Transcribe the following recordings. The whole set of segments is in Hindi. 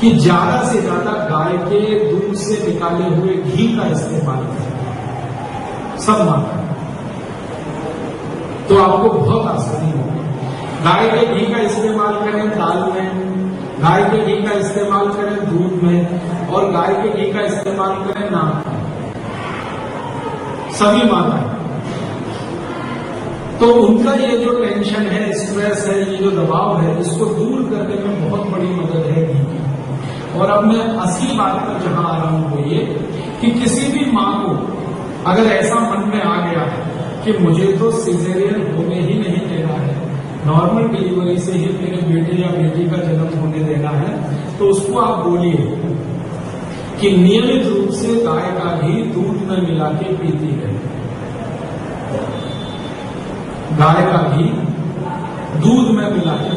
कि ज्यादा से ज्यादा गाय के दूध से निकाले हुए घी का इस्तेमाल करें, सब माता, तो आपको बहुत आसानी होगी। गाय के घी का इस्तेमाल करें दाल में, गाय के घी का इस्तेमाल करें दूध में, और गाय के घी का इस्तेमाल करें नाक में, सभी माता। तो उनका ये जो टेंशन है, स्ट्रेस है, ये जो दबाव है, इसको दूर करने में बहुत बड़ी मदद है घी की। और अब मैं असली बात पर जहां आ रहा हूं वो ये कि किसी भी मां को अगर ऐसा मन में आ गया है कि मुझे तो सिजेरियन होने ही नहीं देना है, नॉर्मल डिलीवरी से ही मेरे बेटे या बेटी का जन्म होने देना है, तो उसको आप बोलिए कि नियमित रूप से गाय का घी दूध में मिला के पीती है। गाय का घी दूध में मिला के,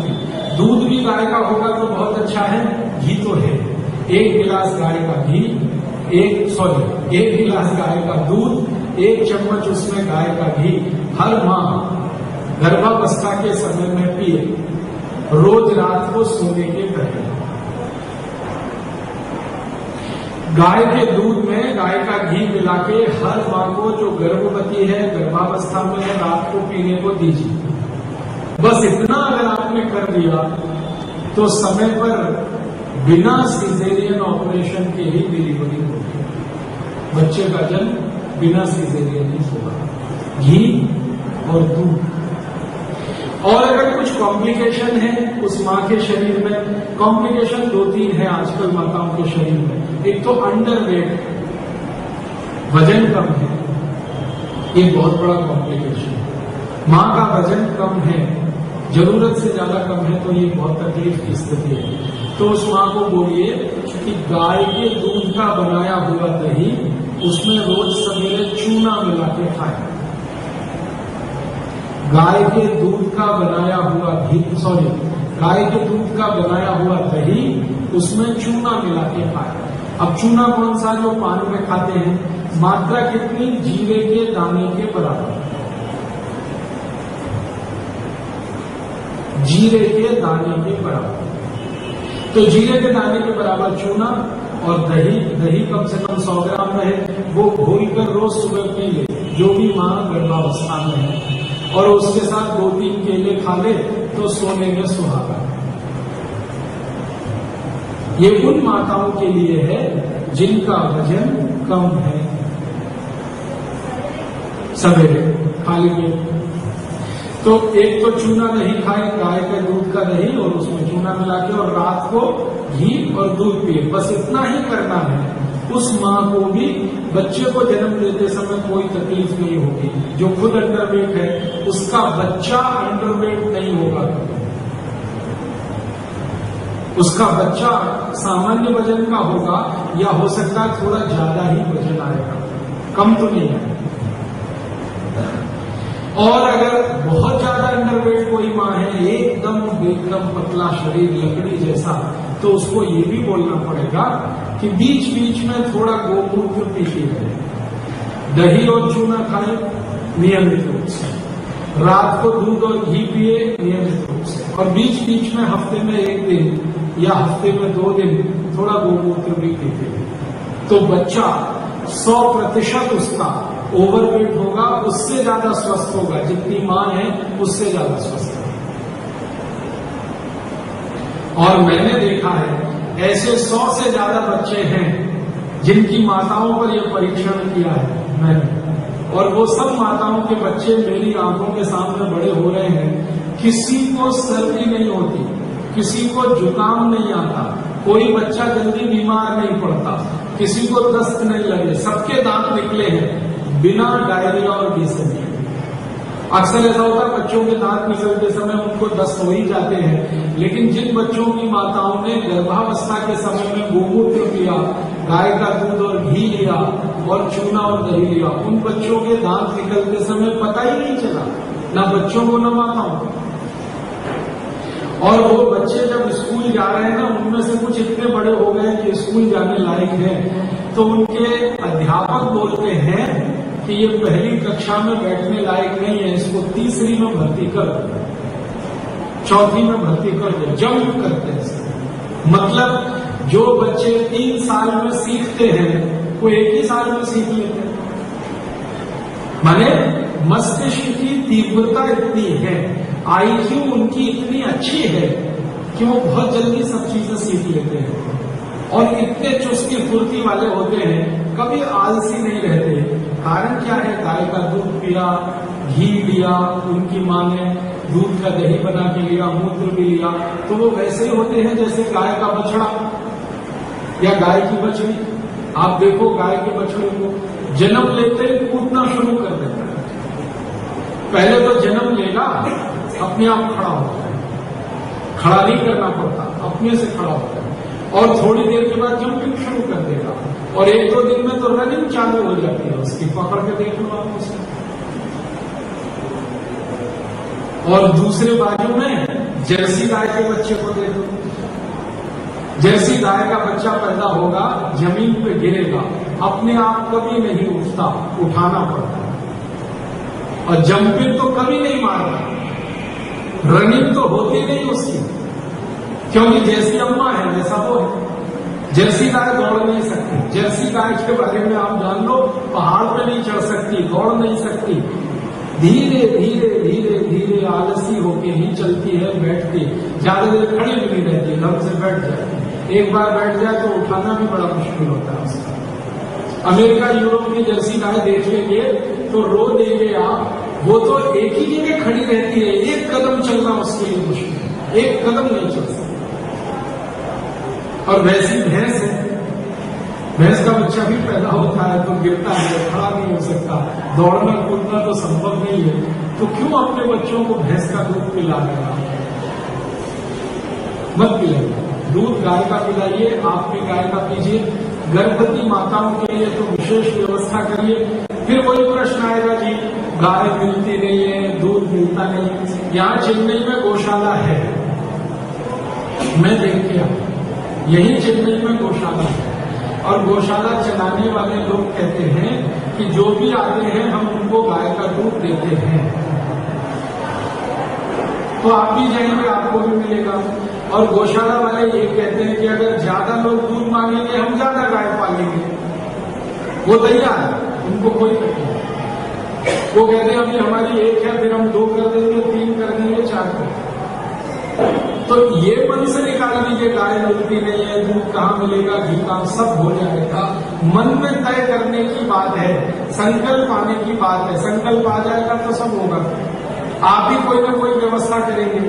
दूध भी गाय का होगा तो बहुत अच्छा है, घी तो है। एक गिलास गाय का घी, एक गिलास गाय का दूध, 1 चम्मच उसमें गाय का घी हर माह गर्भावस्था के समय में पिए, रोज रात को सोने के पहले। गाय के दूध में गाय का घी मिला के हर मां को जो गर्भवती है, गर्भावस्था में है, रात को पीने को दीजिए। बस इतना अगर आपने कर दिया तो समय पर बिना सिजेरियन ऑपरेशन के ही डिलीवरी होगी, बच्चे का जन्म बिना सिजेरियन ही होगा, घी और दूध। और अगर कुछ कॉम्प्लिकेशन है उस मां के शरीर में, कॉम्प्लिकेशन 2-3 है आजकल माताओं के शरीर में। एक तो अंडरवेट, वजन कम है, ये बहुत बड़ा कॉम्प्लिकेशन है। मां का वजन कम है, जरूरत से ज्यादा कम है, तो ये बहुत तकलीफ की स्थिति है। तो उस मां को बोलिए कि गाय के दूध का बनाया हुआ दही, उसमें रोज सवेरे चूना मिला के खाए। गाय के दूध का बनाया हुआ घी, गाय के दूध का बनाया हुआ दही, उसमें चूना मिला के खाए। अब चूना कौन सा जो पान में खाते हैं, मात्रा कितनी, जीरे के दाने के बराबर, जीरे के दाने के बराबर। तो जीरे के दाने के बराबर चूना और दही कम से कम 100 ग्राम रहे, वो घोलकर रोज सुबह पी ले, जो भी मां गर्भावस्था में है, और उसके साथ 2-3 केले खा ले तो सोने में सुहागा। ये उन माताओं के लिए है जिनका वजन कम है। सवेरे खाली पेट तो एक तो चूना दही खाए, गाय के दूध का दही और उसमें चूना मिला के, और रात को घी और दूध पिए। बस इतना ही करना है। उस मां को भी बच्चे को जन्म देते समय कोई तकलीफ नहीं होगी। जो खुद अंडरवेट है उसका बच्चा अंडरवेट नहीं होगा, उसका बच्चा सामान्य वजन का होगा, या हो सकता है थोड़ा ज्यादा ही वजन आएगा, कम तो नहीं है। और अगर बहुत ज्यादा अंडरवेट कोई मां है, एकदम पतला शरीर, लकड़ी जैसा, तो उसको ये भी बोलना पड़ेगा कि बीच बीच में थोड़ा गोमूत्र पीती रहे, दही और चूना खाए नियमित रूप से, रात को दूध और घी पिए नियमित रूप से, और बीच बीच में हफ्ते में 1 दिन या हफ्ते में 2 दिन थोड़ा गोमूत्र भी पीते हैं। तो बच्चा 100% उसका ओवरवेट होगा, उससे ज्यादा स्वस्थ होगा, जितनी मां है उससे ज्यादा स्वस्थ होगा। और मैंने देखा है ऐसे 100 से ज्यादा बच्चे हैं जिनकी माताओं पर यह परीक्षण किया है मैंने, और वो सब माताओं के बच्चे मेरी आंखों के सामने बड़े हो रहे हैं। किसी को सर्दी नहीं होती, किसी को जुकाम नहीं आता, कोई बच्चा जल्दी बीमार नहीं पड़ता, किसी को दस्त नहीं लगे, सबके दांत निकले हैं बिना डायरिया और डिसेंट्री। अक्सर ऐसा होता है बच्चों के दांत निकलते समय उनको दस्त हो ही जाते हैं, लेकिन जिन बच्चों की माताओं ने गर्भावस्था के समय में गोमूत्र लिया, गाय का दूध और घी लिया और चूना और दही लिया, उन बच्चों के दांत निकलते समय पता ही नहीं चला, ना बच्चों को न माताओं को। और वो बच्चे जब स्कूल जा रहे हैं ना, उनमें से कुछ इतने बड़े हो गए कि स्कूल जाने लायक हैं, तो उनके अध्यापक बोलते हैं कि ये पहली कक्षा में बैठने लायक नहीं है, इसको तीसरी में भर्ती कर दो, चौथी में भर्ती कर दो, जंप करते हैं। मतलब जो बच्चे 3 साल में सीखते हैं वो 1 ही साल में सीख लेते हैं। माने मस्तिष्क की तीव्रता इतनी है, आईक्यू उनकी इतनी अच्छी है कि वो बहुत जल्दी सब चीजें सीख लेते हैं और इतने चुस्ती फुर्ती वाले होते हैं, कभी आलसी नहीं रहते। कारण क्या है? गाय का दूध पिया, घी लिया, उनकी मां ने दूध का दही बना के लिया, मूत्र भी लिया, तो वो वैसे ही होते हैं जैसे गाय का बछड़ा या गाय की बछड़ी। आप देखो गाय के बछड़े को जन्म लेते ही कूदना शुरू कर देता है। पहले तो जन्म लेगा, अपने आप खड़ा होता है, खड़ा नहीं करना पड़ता, अपने से खड़ा होता है और थोड़ी देर के बाद जंपिंग शुरू कर देगा और 1-2 दिन में तो रनिंग चालू हो जाती है उसकी। पकड़ के देख लो आप उसे। और दूसरे बाजू में जर्सी गाय के बच्चे को देखो। जर्सी गाय का बच्चा पैदा होगा, जमीन पे गिरेगा, अपने आप कभी नहीं उठता, उठाना पड़ता है और जंपिंग तो कभी नहीं मारता, रनिंग तो होती नहीं उसकी, क्योंकि जैसी अम्मा है वैसा वो है। जर्सी गाय दौड़ नहीं सकती। जर्सी गाय के बारे में आप जान लो, पहाड़ पे नहीं चढ़ सकती, दौड़ नहीं सकती, धीरे धीरे धीरे धीरे आलसी होके ही चलती है, बैठती, ज्यादा देर खड़ी भी नहीं रहती, ढंग से बैठ जाती। एक बार बैठ जाए तो उठाना भी बड़ा मुश्किल होता है उसका। अमेरिका यूरोप की जर्सी गाय देख लेंगे तो रो देंगे आप, वो तो एक ही जगह खड़ी रहती है, एक कदम चलना उसके लिए मुश्किल है, एक कदम नहीं चल सकती। और वैसी भैंस है, भैंस का बच्चा भी पैदा होता है तो गिरता है, खड़ा नहीं हो सकता, दौड़ना कूदना तो संभव नहीं है, तो क्यों अपने बच्चों को भैंस का दूध पिला देना? मत पिलाइए, दूध गाय का पिलाइए, आप भी गाय का पीजिए। गर्भवती माताओं के लिए तो विशेष व्यवस्था करिए। फिर वही प्रश्न आएगा जी, गाय मिलती नहीं है, दूध मिलता नहीं। यहाँ चेन्नई में गौशाला है, मैं देख के आया, यही चेन्नई में गौशाला है और गौशाला चलाने वाले लोग कहते हैं कि जो भी आते हैं हम उनको गाय का दूध देते हैं, तो आप भी जाएंगे, आपको भी मिलेगा। और गौशाला वाले ये कहते हैं कि अगर ज्यादा लोग दूध मांगेंगे हम ज्यादा गाय पालेंगे। वो तैयार है, उनको कोई तकलीफ नहीं। वो कहते हैं अभी हमारी 1 है, फिर हम 2 कर देंगे, 3 कर देंगे, 4 कर देंगे। तो ये मन से निकाल लीजिए गाय मिलती नहीं है, दूध कहाँ मिलेगा, घी कहाँ, सब हो जाएगा। मन में तय करने की बात है, संकल्प आने की बात है। संकल्प आ जाएगा तो सब होगा। आप ही कोई ना कोई व्यवस्था करेंगे,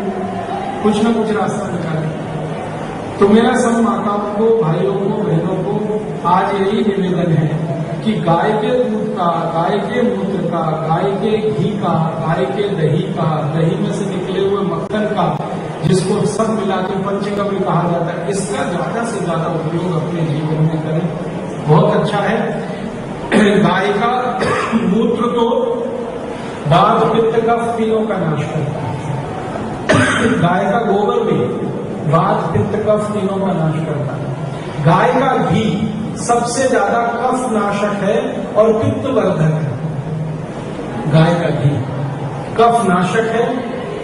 कुछ ना कुछ रास्ता निकालेंगे। तो मेरा सब माताओं को, भाइयों को, बहनों को आज यही निवेदन है कि गाय के दूध का, गाय के मूत्र का, गाय के घी का, गाय के दही का, दही में से निकले हुए मक्खन का, जिसको सब मिला के पंचगव्य कहा जाता है, इसका ज्यादा से ज्यादा उपयोग अपने जीवन में करें, बहुत अच्छा है। गाय का मूत्र तो वात पित्त कफ तीनों का नाश करता है। गाय का गोबर भी वात पित्त कफ तीनों का नाश करता है। गाय का घी सबसे ज्यादा कफ नाशक है और पित्त वर्धक है। गाय का घी कफ नाशक है,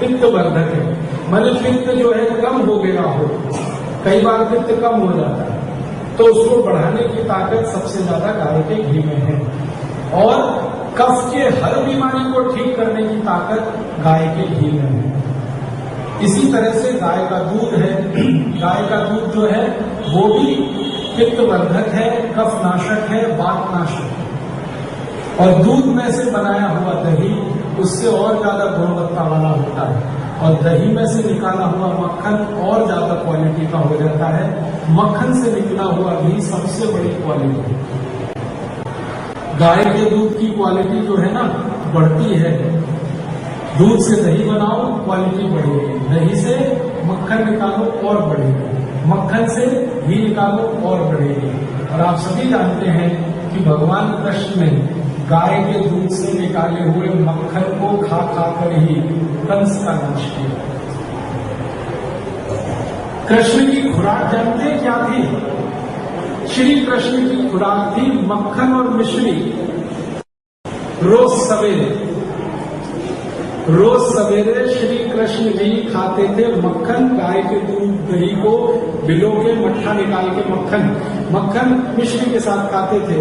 पित्त वर्धक है। माने पित्त जो है कम हो गया हो, कई बार पित्त कम हो जाता है, तो उसको बढ़ाने की ताकत सबसे ज्यादा गाय के घी में है। और कफ के हर बीमारी को ठीक करने की ताकत गाय के घी में है। इसी तरह से गाय का दूध है, गाय का दूध जो है वो भी पित्त वर्धक है, कफ नाशक है, वात नाशक है। और दूध में से बनाया हुआ दही उससे और ज्यादा गुणवत्ता वाला होता है और दही में से निकाला हुआ मक्खन और ज्यादा क्वालिटी का हो जाता है। मक्खन से निकला हुआ घी सबसे बड़ी क्वालिटी है। गाय के दूध की क्वालिटी जो है ना बढ़ती है। दूध से दही बनाओ, क्वालिटी बढ़ेगी, दही से मक्खन निकालो और बढ़ेगी, मक्खन से घी निकालो और बढ़ेगी। और आप सभी जानते हैं कि भगवान कृष्ण ने गाय के दूध से निकाले हुए मक्खन को खा खाकर ही कंस का नाश किया। कृष्ण की खुराक जानते क्या थी? श्री कृष्ण की खुराक थी मक्खन और मिश्री। रोज सवेरे रोज सवेरे श्री कृष्ण जी खाते थे मक्खन, गाय के दूध दही को भिगो के मट्ठा निकाल के मक्खन मिश्री के साथ खाते थे,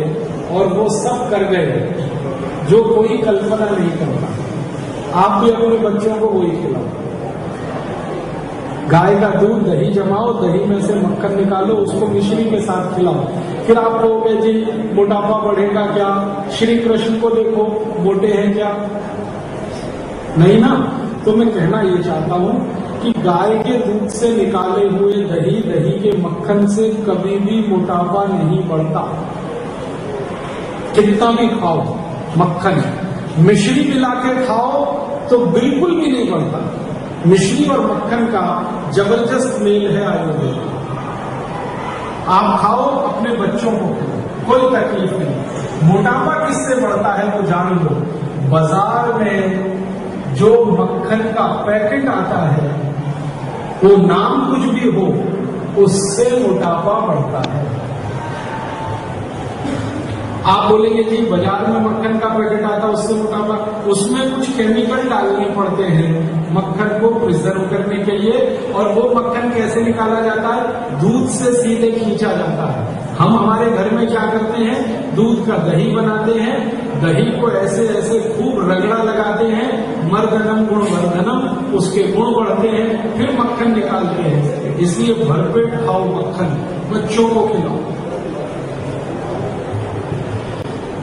और वो सब कर गए जो कोई कल्पना नहीं करता। आप भी अपने बच्चों को वही खिलाओ, गाय का दूध दही जमाओ, दही में से मक्खन निकालो, उसको मिश्री के साथ खिलाओ। फिर आप कहोगे जी मोटापा बढ़ेगा क्या, श्री कृष्ण को देखो मोटे हैं क्या? नहीं ना। तो मैं कहना ये चाहता हूं कि गाय के दूध से निकाले हुए दही, दही के मक्खन से कभी भी मोटापा नहीं बढ़ता। कितना भी खाओ मक्खन, मिश्री मिला के खाओ तो बिल्कुल भी नहीं बढ़ता। मिश्री और मक्खन का जबरदस्त मेल है आयुर्वेद। आप खाओ, अपने बच्चों को खाओ, कोई तकलीफ नहीं। मोटापा किससे बढ़ता है वो जान लो। बाजार में जो मक्खन का पैकेट आता है, वो नाम कुछ भी हो, उससे मोटापा बढ़ता है। आप बोलेंगे जी बाजार में मक्खन का पैकेट आता है उससे मोटापा, उसमें कुछ केमिकल डालने पड़ते हैं मक्खन को प्रिजर्व करने के लिए। और वो मक्खन कैसे निकाला जाता है? दूध से सीधे खींचा जाता है। हम हमारे घर में क्या करते हैं, दूध का दही बनाते हैं, दही को ऐसे ऐसे खूब रगड़ा लगाते हैं, मर्दनम गुण वर्धनम, उसके गुण बढ़ते हैं, फिर मक्खन निकालते हैं। इसलिए भरपेट खाओ मक्खन, बच्चों को खिलाओ।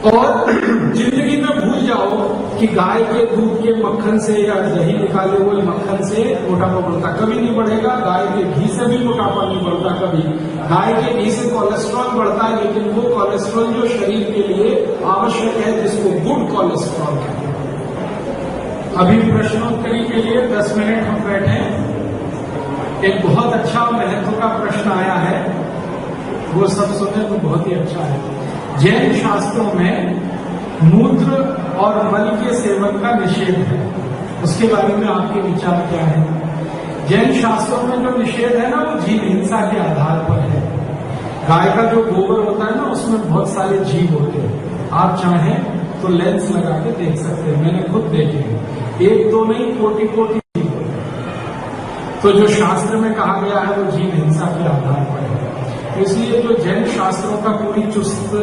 और जिंदगी में भूल जाओ कि गाय के दूध के मक्खन से या दही निकाले हुए मक्खन से मोटापा बढ़ता, कभी नहीं बढ़ेगा। गाय के घी से भी मोटापा नहीं बढ़ता कभी। गाय के घी से कोलेस्ट्रॉल बढ़ता है, लेकिन वो कोलेस्ट्रॉल जो शरीर के लिए आवश्यक है, जिसको गुड कोलेस्ट्रॉल कहते हैं। अभी प्रश्नोत्तरी के लिए 10 मिनट हम बैठे। एक बहुत अच्छा महत्व का प्रश्न आया है, वो सब सुने तो बहुत ही अच्छा है। जैन शास्त्रों में मूत्र और मल के सेवन का निषेध है, उसके बारे में आपके विचार क्या है? जैन शास्त्रों में जो निषेध है ना, वो जीव हिंसा के आधार पर है। गाय का जो गोबर होता है ना, उसमें बहुत सारे जीव होते हैं। आप चाहें तो लेंस लगा के देख सकते हैं, मैंने खुद देखे हैं, एक दो नहीं, कोटि कोटि जीव होते हैं। तो जो शास्त्र में कहा गया है वो जीव हिंसा के आधार पर है। इसलिए जो जैन शास्त्रों का पूरी चुस्त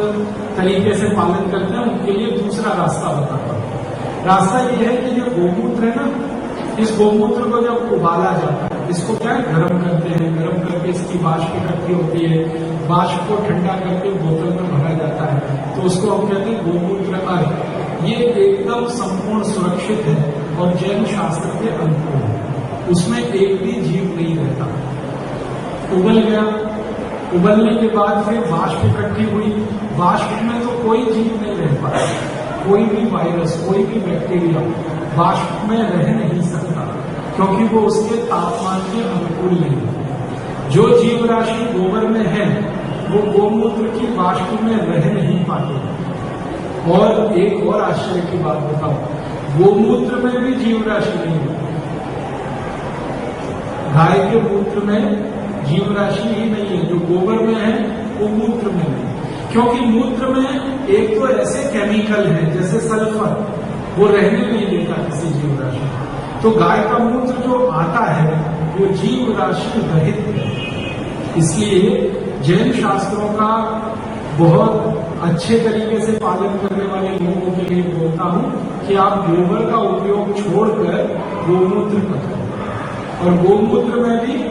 तरीके से पालन करते हैं, उनके लिए दूसरा रास्ता बताता हूं। रास्ता ये है कि जो गोमूत्र है ना, इस गोमूत्र को जब उबाला जाता है, इसको क्या है, गर्म करते हैं, गर्म करके इसकी वाष्प इकट्ठी होती है, वाष्प को ठंडा करके बोतल में भरा जाता है, तो उसको हम कहते हैं गोमूत्र अर्घ। ये एकदम संपूर्ण सुरक्षित है और जैन शास्त्र के अनुकूल है। उसमें एक भी जीव नहीं रहता। उबल गया, उबलने के बाद फिर वाष्प इकट्ठी हुई, वाष्प में तो कोई जीव नहीं रह पाता, कोई भी वायरस, कोई भी बैक्टीरिया वाष्प में रह नहीं सकता, क्योंकि वो उसके तापमान के अनुकूल नहीं है। जो जीव राशि गोबर में है वो गोमूत्र की वाष्प में रह नहीं पाते। और एक और आश्चर्य की बात बताओ, गोमूत्र में भी जीव राशि नहीं है। गाय के मूत्र में जीव राशि ही नहीं है, जो गोबर में है वो मूत्र में नहीं, क्योंकि मूत्र में एक तो ऐसे केमिकल है जैसे सल्फर, वो रहने नहीं देता किसी जीव राशि। तो गाय का मूत्र जो आता है वो जीव राशि रहित है। इसलिए जैन शास्त्रों का बहुत अच्छे तरीके से पालन करने वाले लोगों के लिए बोलता हूं कि आप गोबर का उपयोग छोड़कर गोमूत्र करें। और गोमूत्र में भी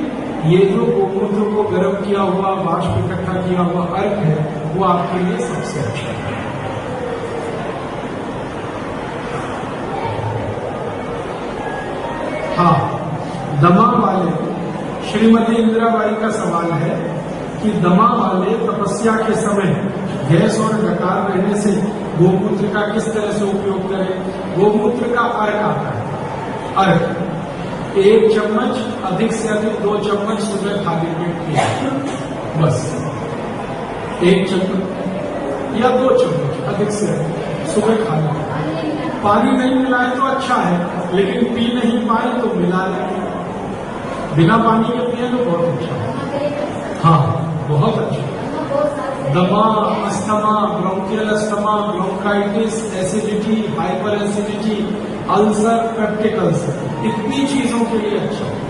ये जो गोमूत्र को गर्म किया हुआ, वाष्प इकट्ठा किया हुआ अर्घ है, वो आपके लिए सबसे अच्छा है। हाँ, दमा वाले, श्रीमती इंदिराबाई का सवाल है कि दमा वाले तपस्या के समय गैस और डकार रहने से गोमूत्र का किस तरह से उपयोग करें? गोमूत्र का अर्घ आता है। अर्घ 1 चम्मच, अधिक से अधिक 2 चम्मच सुबह खाली पेट पिया, बस 1 चम्मच या 2 चम्मच अधिक से अधिक सुबह खाली। पानी नहीं मिलाए तो अच्छा है, लेकिन पी नहीं पाए तो मिला लें। बिना पानी के पिए तो बहुत अच्छा है। हाँ, बहुत अच्छा। दमा, asthma, bronchial asthma, bronchitis, acidity, hyper acidity, ulcer, peptic ulcer, इतनी चीजों के लिए अच्छा है।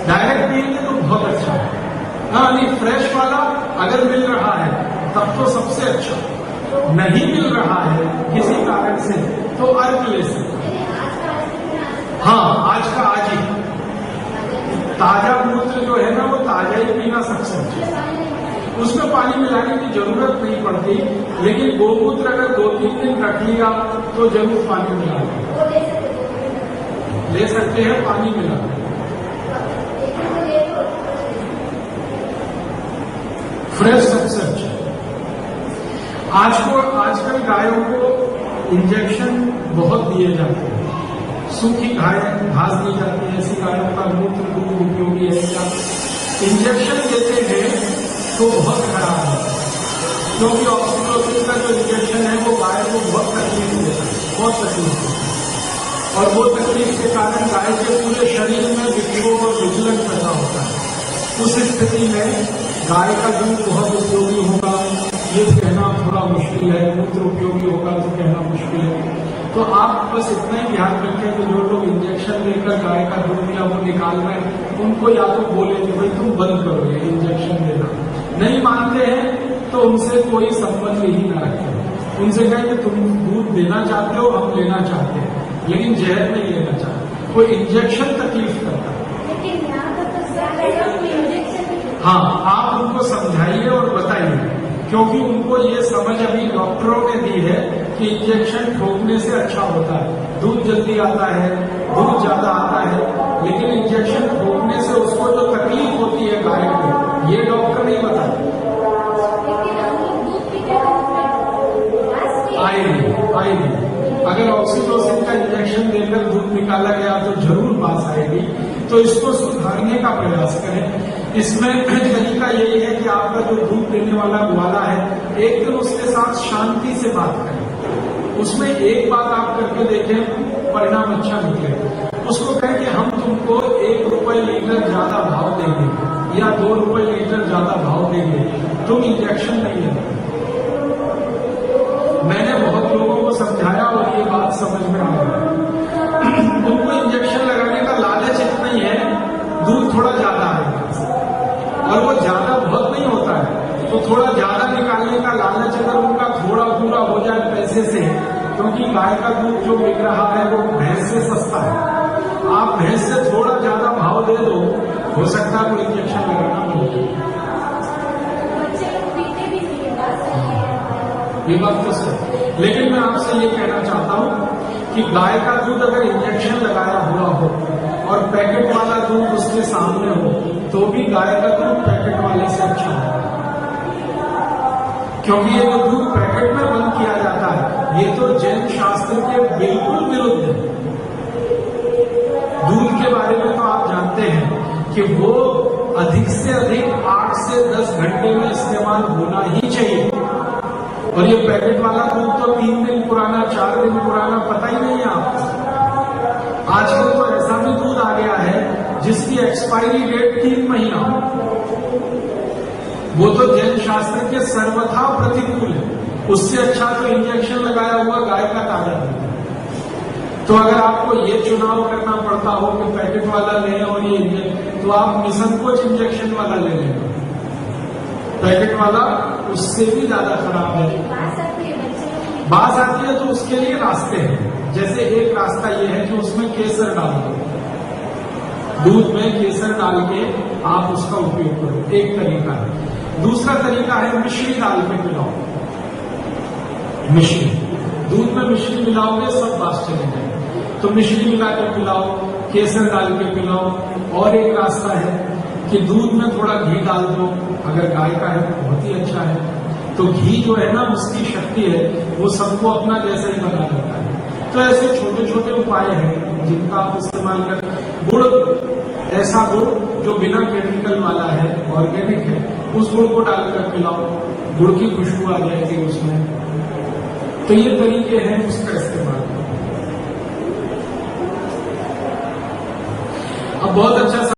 डायरेक्ट पिएंगे तो बहुत अच्छा है। हाँ, नहीं फ्रेश वाला अगर मिल रहा है तब तो सबसे अच्छा, नहीं मिल रहा है किसी कारण से तो अर्क ले सकते। हाँ, आज का आज ही ताजा मूत्र जो है ना वो ताजा ही पीना सबसे अच्छा। उसमें पानी मिलाने की जरूरत नहीं पड़ती, लेकिन गोमूत्र अगर 2-3 दिन रख लिया तो जरूर पानी मिला ले सकते हैं, पानी मिला। फ्रेश सबसे अच्छा। आजकल गायों को इंजेक्शन बहुत दिए जाते हैं, सूखी घास दी जाती है, ऐसी गायों का मूत्र दूध उपयोगी है क्या? इंजेक्शन देते हैं तो बहुत खराब है, क्योंकि ऑक्सीटोसिन का जो इंजेक्शन है वो गाय को बहुत तकलीफ देता है, बहुत तकलीफ देता है, और वो तकलीफ के कारण गाय के पूरे शरीर में विक्षोभ और विचलन पैदा होता है। उस स्थिति में गाय का दूध बहुत उपयोगी होगा ये कहना थोड़ा मुश्किल है, मूत्र उपयोगी होगा तो कहना मुश्किल है। तो आप बस इतना ही ध्यान रखें कि जो लोग इंजेक्शन लेकर गाय का दूध या वो निकाल रहे हैं उनको या तो बोले कि भाई तुम बंद करो ये इंजेक्शन देना, नहीं मानते हैं तो उनसे कोई संबंध ही न रखें। उनसे कहें कि तुम दूध देना चाहते हो, हम लेना चाहते हैं, लेकिन जहर नहीं लेना चाहते। कोई इंजेक्शन तकलीफ करता है। हाँ, आप उनको समझाइए और बताइए, क्योंकि उनको ये समझ अभी डॉक्टरों ने दी है कि इंजेक्शन ठोकने से अच्छा होता है, दूध जल्दी आता है, दूध ज्यादा आता है, लेकिन इंजेक्शन ठोकने से उसको जो तकलीफ होती है गाय को, ये डॉक्टर नहीं बताते। आएगी। अगर ऑक्सीटोसिन का इंजेक्शन देकर दूध निकाला गया तो जरूर बात आएगी। तो इसको सुधारने का प्रयास करें। इसमें तरीका यही है कि आपका जो दूध देने वाला ग्वाला है, एक दिन उसके साथ शांति से बात करें। उसमें एक बात आप करके देखें, परिणाम अच्छा निकले। उसको कहें कि हम तुमको 1 रुपए लीटर ज्यादा भाव देंगे या 2 रुपए लीटर ज्यादा भाव देंगे, तुम इंजेक्शन नहीं लेना। मैंने बहुत लोगों को समझाया और ये बात समझ में आ गई। उनको इंजेक्शन लगाने का लालच इतना ही है, दूध थोड़ा ज्यादा है और वो ज्यादा बहुत नहीं होता है, तो थोड़ा ज्यादा निकालने का लालच अगर उनका थोड़ा पूरा हो जाए पैसे से, क्योंकि गाय का दूध जो बिक रहा है वो भैंस से सस्ता है, आप भैंस से थोड़ा ज्यादा भाव दे दो, हो सकता है कोई इंजेक्शन लगाना पड़ जाए। ये बात तो सही, लेकिन मैं आपसे ये कहना चाहता हूं कि गाय का दूध अगर इंजेक्शन लगाया हुआ हो और पैकेट वाला दूध उसके सामने हो, तो भी गाय का दूध पैकेट वाले से अच्छा है, क्योंकि ये जो दूध पैकेट में बंद किया जाता है ये तो जैन शास्त्र के बिल्कुल विरुद्ध है। दूध के बारे में तो आप जानते हैं कि वो अधिक से अधिक 8 से 10 घंटे में इस्तेमाल होना ही चाहिए, और ये पैकेट वाला दूध तो 3 दिन पुराना, 4 दिन पुराना, पता ही नहीं है आपको। आजकल तो ऐसा भी दूध आ गया है जिसकी एक्सपायरी डेट 3 महीना, वो तो जैन शास्त्र के सर्वथा प्रतिकूल है। उससे अच्छा तो इंजेक्शन लगाया हुआ गाय का ताजा दूध है। तो अगर आपको ये चुनाव करना पड़ता हो कि पैकेट वाला लें और ये इंजेक्शन, तो आप निसंकोच इंजेक्शन वाला ले लें। पैकेट वाला उससे भी ज्यादा खराब है। बात आती है तो उसके लिए रास्ते हैं। जैसे एक रास्ता ये है कि उसमें केसर डाल दो, दूध में केसर डाल के आप उसका उपयोग करो, एक तरीका है। दूसरा तरीका है मिश्री डाल के पिलाओ। मिश्री, दूध में मिश्री मिलाओगे सब बात चली जाएगी। तो मिश्री मिला के पिलाओ, केसर डाल के पिलाओ। और एक रास्ता है कि दूध में थोड़ा घी डाल दो, अगर गाय का है बहुत ही अच्छा है। तो घी जो है ना उसकी शक्ति है, वो सबको अपना जैसा ही बना देता है। तो ऐसे छोटे छोटे उपाय हैं जिनका आप इस्तेमाल करें। गुड़, ऐसा गुड़ जो बिना केमिकल वाला है, ऑर्गेनिक है, उस गुड़ को डालकर पिलाओ, गुड़ की खुशबू आ जाएगी उसमें। तो ये तरीके हैं उसका इस्तेमाल। अब बहुत अच्छा